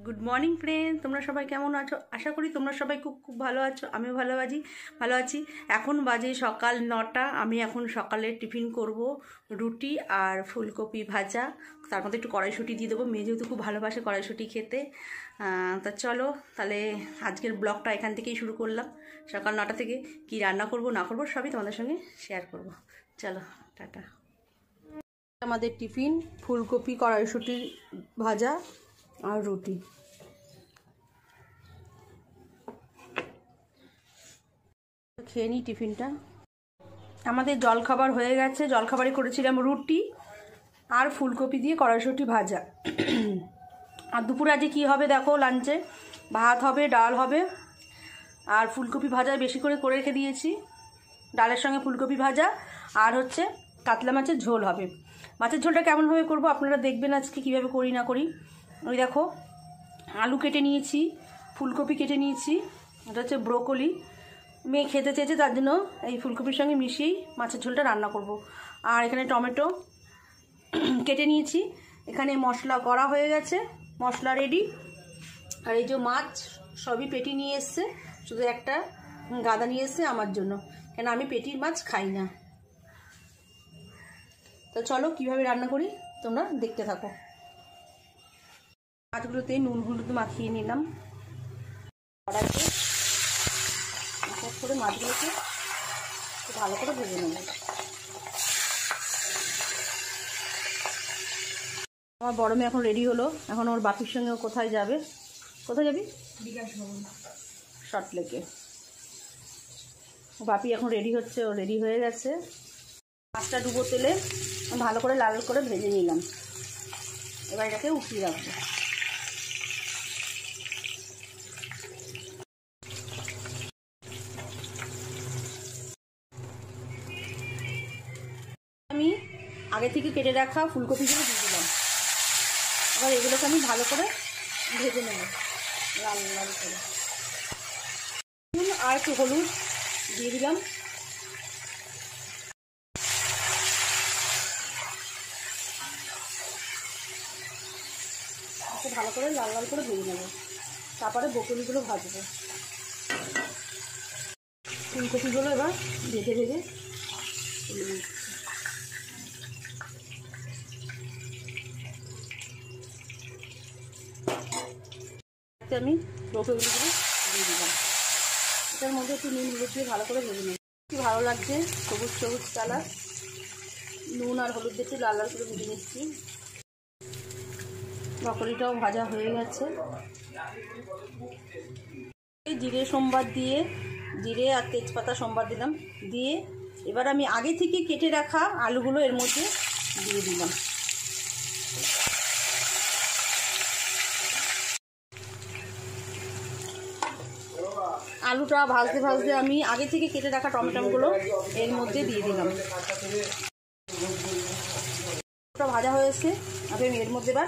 Good morning friend, তোমরা সবাই কেমন আছো? আশা করি তোমরা সবাই খুব খুব ভালো আছো। আমিও ভালো আছি। এখন বাজে সকাল 9টা। আমি এখন সকালে টিফিন করব রুটি আর ফুলকপি ভাজা, তার মধ্যে একটু কড়াইশুঁটি দিয়ে দেবো। মেয়ে যেহেতু খুব ভালোবাসে কড়াইশুঁটি খেতে। তা চলো তাহলে আজকের ব্লগটা এখান থেকেই শুরু করলাম। সকাল 9টা থেকে কি রান্না করব না করব সবই তোমাদের সঙ্গে শেয়ার করব। চলো টাটা। আমাদের টিফিন ফুলকপি কড়াইশুঁটি ভাজা আর রুটি। খেয়ে নিই টিফিনটা। আমাদের জলখাবার হয়ে গেছে। জলখাবারে করেছিলাম রুটি আর ফুলকপি দিয়ে কড়াইশুঁটি ভাজা। আর দুপুরে আজকে কী হবে দেখো, লাঞ্চে ভাত হবে, ডাল হবে আর ফুলকপি ভাজা বেশি করে রেখে দিয়েছি। ডালের সঙ্গে ফুলকপি ভাজা আর হচ্ছে কাতলা মাছের ঝোল হবে। মাছের ঝোলটা কেমনভাবে করব আপনারা দেখবেন আজকে কীভাবে করি না করি। ওই দেখো আলু কেটে নিয়েছি, ফুলকপি কেটে নিয়েছি, এটা হচ্ছে ব্রোকলি। মেয়ে খেতে চেয়েছে তার জন্য এই ফুলকপির সঙ্গে মিশিয়েই মাছের ঝোলটা রান্না করব। আর এখানে টমেটো কেটে নিয়েছি। এখানে মশলা করা হয়ে গেছে, মশলা রেডি। আর এই যে মাছ সবই পেটি নিয়ে এসছে, শুধু একটা গাদা নিয়ে এসছে আমার জন্য, কেন আমি পেটির মাছ খাই না। তো চলো কীভাবে রান্না করি তোমরা দেখতে থাকো। মাছগুলোতে নুন হলুদ মাখিয়ে নিলাম। কড়াইতে করে মাছগুলোকে ভালো করে ভেজে নেব। আমার বড় মেয়ে এখন রেডি হলো। এখন ওর বাপির সঙ্গে ও কোথায় যাবে? কোথায় যাবি? বিকাশ ভবন, শর্ট লেকে। বাপি এখন রেডি হচ্ছে, ও রেডি হয়ে গেছে। মাছটা ডুবো তেলে ভালো করে লাল করে ভেজে নিলাম। এবার এটাকে উঠিয়ে রাখবো। আমি আগে থেকে কেটে রাখা ফুলকপিগুলো দিয়ে দিলাম। এবার এগুলোকে আমি ভালো করে ভেজে নেব লাল লাল করে। আর একটু হলুদ দিয়ে দিলাম। ভালো করে লাল লাল করে ভেজে নেব। তারপরে বকুলিগুলো ভাজবো। ফুলকপিগুলো এবার ভেজে ভেজে আমি বকুলিগুলো দিয়ে দিলাম। এটার মধ্যে একটু নুন হলুদ দিয়ে ভালো করে ভেজে নেব। কি ভালো লাগছে, সবুজ সবুজ কালার। নুন আর হলুদ দিয়ে একটু লাল লাল করে ভেজে নিচ্ছি। বকুলিটাও ভাজা হয়ে গেছে। জিরে সোমবার দিয়ে, জিরে আর তেজপাতা সোমবার দিলাম, দিয়ে এবার আমি আগে থেকে কেটে রাখা আলুগুলো এর মধ্যে দিয়ে দিলাম। আলুটা ভাজতে ভাজতে আমি আগে থেকে কেটে রাখা টমেটোগুলো এর মধ্যে দিয়ে দিলাম। ভাজা হয়েছে, আমি এর মধ্যে এবার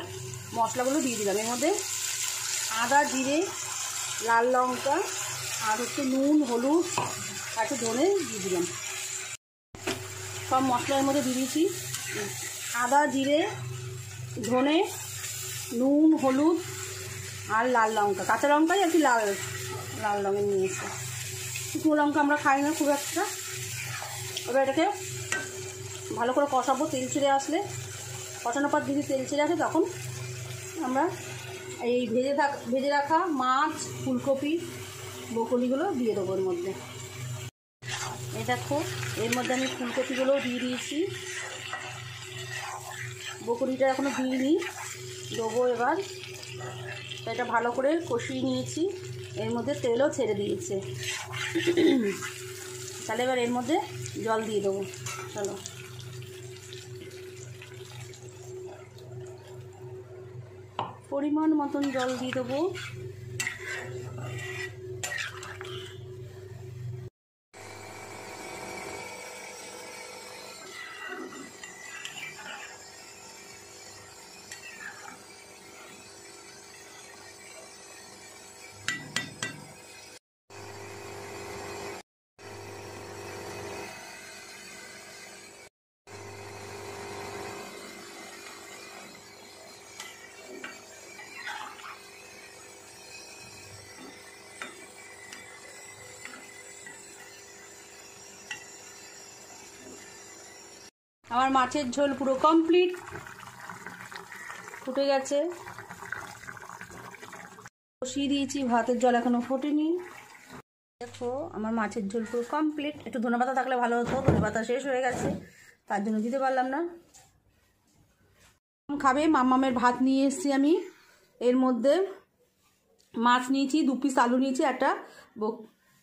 মশলাগুলো দিয়ে দিলাম। এর মধ্যে আদা, জিরে, লাল লঙ্কা আর হচ্ছে নুন হলুদ আর একটু ধনে দিয়ে দিলাম। সব মশলার মধ্যে দিয়ে দিয়েছি। আদা, জিরে, ধনে, নুন, হলুদ আর লাল লঙ্কা, কাঁচা লঙ্কাই আর কি লাল লাল রঙের নিয়েছি। শুকনো লঙ্কা আমরা খাই না খুব একটা। এবার এটাকে ভালো করে কষাবো। তেল ছেড়ে আসলে, কষানোর পর যদি তেল ছেড়ে আসে তখন আমরা এই ভেজে রাখা মাছ, ফুলকপি, বকুলিগুলো দিয়ে দেবো এর মধ্যে। এই দেখো এর মধ্যে আমি ফুলকপিগুলোও দিয়ে দিয়েছি, বকুলিটা এখনও দিইনি, দেবো এবার। এটা ভালো করে কষিয়ে নিয়েছি, এর মধ্যে তেলও ছেড়ে দিয়েছে। তাহলে এবার এর মধ্যে জল দিয়ে দেবো। চলো পরিমাণ মতন জল দিয়ে দেবো। আমার মাছের ঝোল পুরো কমপ্লিট, ফুটে গেছে। বসিয়ে দিয়েছি, ভাতের জল এখনো ফোটেনি। দেখো আমার মাছের ঝোল পুরো কমপ্লিট। একটু ধনেপাতা থাকলে ভালো হতো, ধনেপাতা শেষ হয়ে গেছে, তার জন্য দিতে পারলাম না। খাবে মাম্মামের ভাত নিয়ে এসেছি আমি। এর মধ্যে মাছ নিয়েছি, 2 পিস আলু নিয়েছি, একটা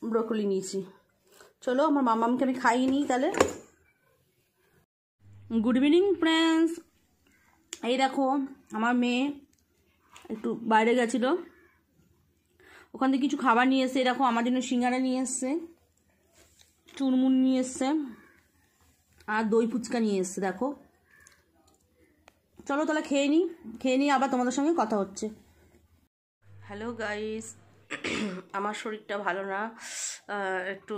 ব্রোকলি নিয়েছি। চলো আমার মাম্মামকে আমি খাইয়ে নিই তাহলে। Good evening friends. এই দেখো আমার মেয়ে একটু বাইরে গেছিলো, ওখান থেকে কিছু খাবার নিয়ে এসছে। দেখো আমার জন্য সিঙ্গারা নিয়ে এসছে, চুরমুন নিয়ে এসছে, আর দই ফুচকা নিয়ে এসছে। দেখো চলো তাহলে খেয়ে নিই, আবার তোমাদের সঙ্গে কথা হচ্ছে। হ্যালো গাইস, আমার শরীরটা ভালো না, একটু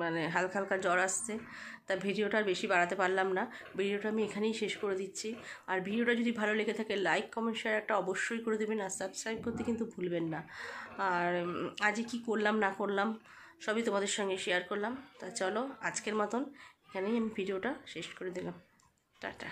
মানে হালকা হালকা জ্বর আসছে, তা ভিডিওটা আর বেশি বাড়াতে পারলাম না। ভিডিওটা আমি এখানেই শেষ করে দিচ্ছি। আর ভিডিওটা যদি ভালো লেগে থাকে লাইক কমেন্ট শেয়ার একটা অবশ্যই করে দেবেন, আর সাবস্ক্রাইব করতে কিন্তু ভুলবেন না। আর আজকে কি করলাম না করলাম সবই তোমাদের সঙ্গে শেয়ার করলাম। তা চলো আজকের মতন এখানেই আমি ভিডিওটা শেষ করে দিলাম। টাটা।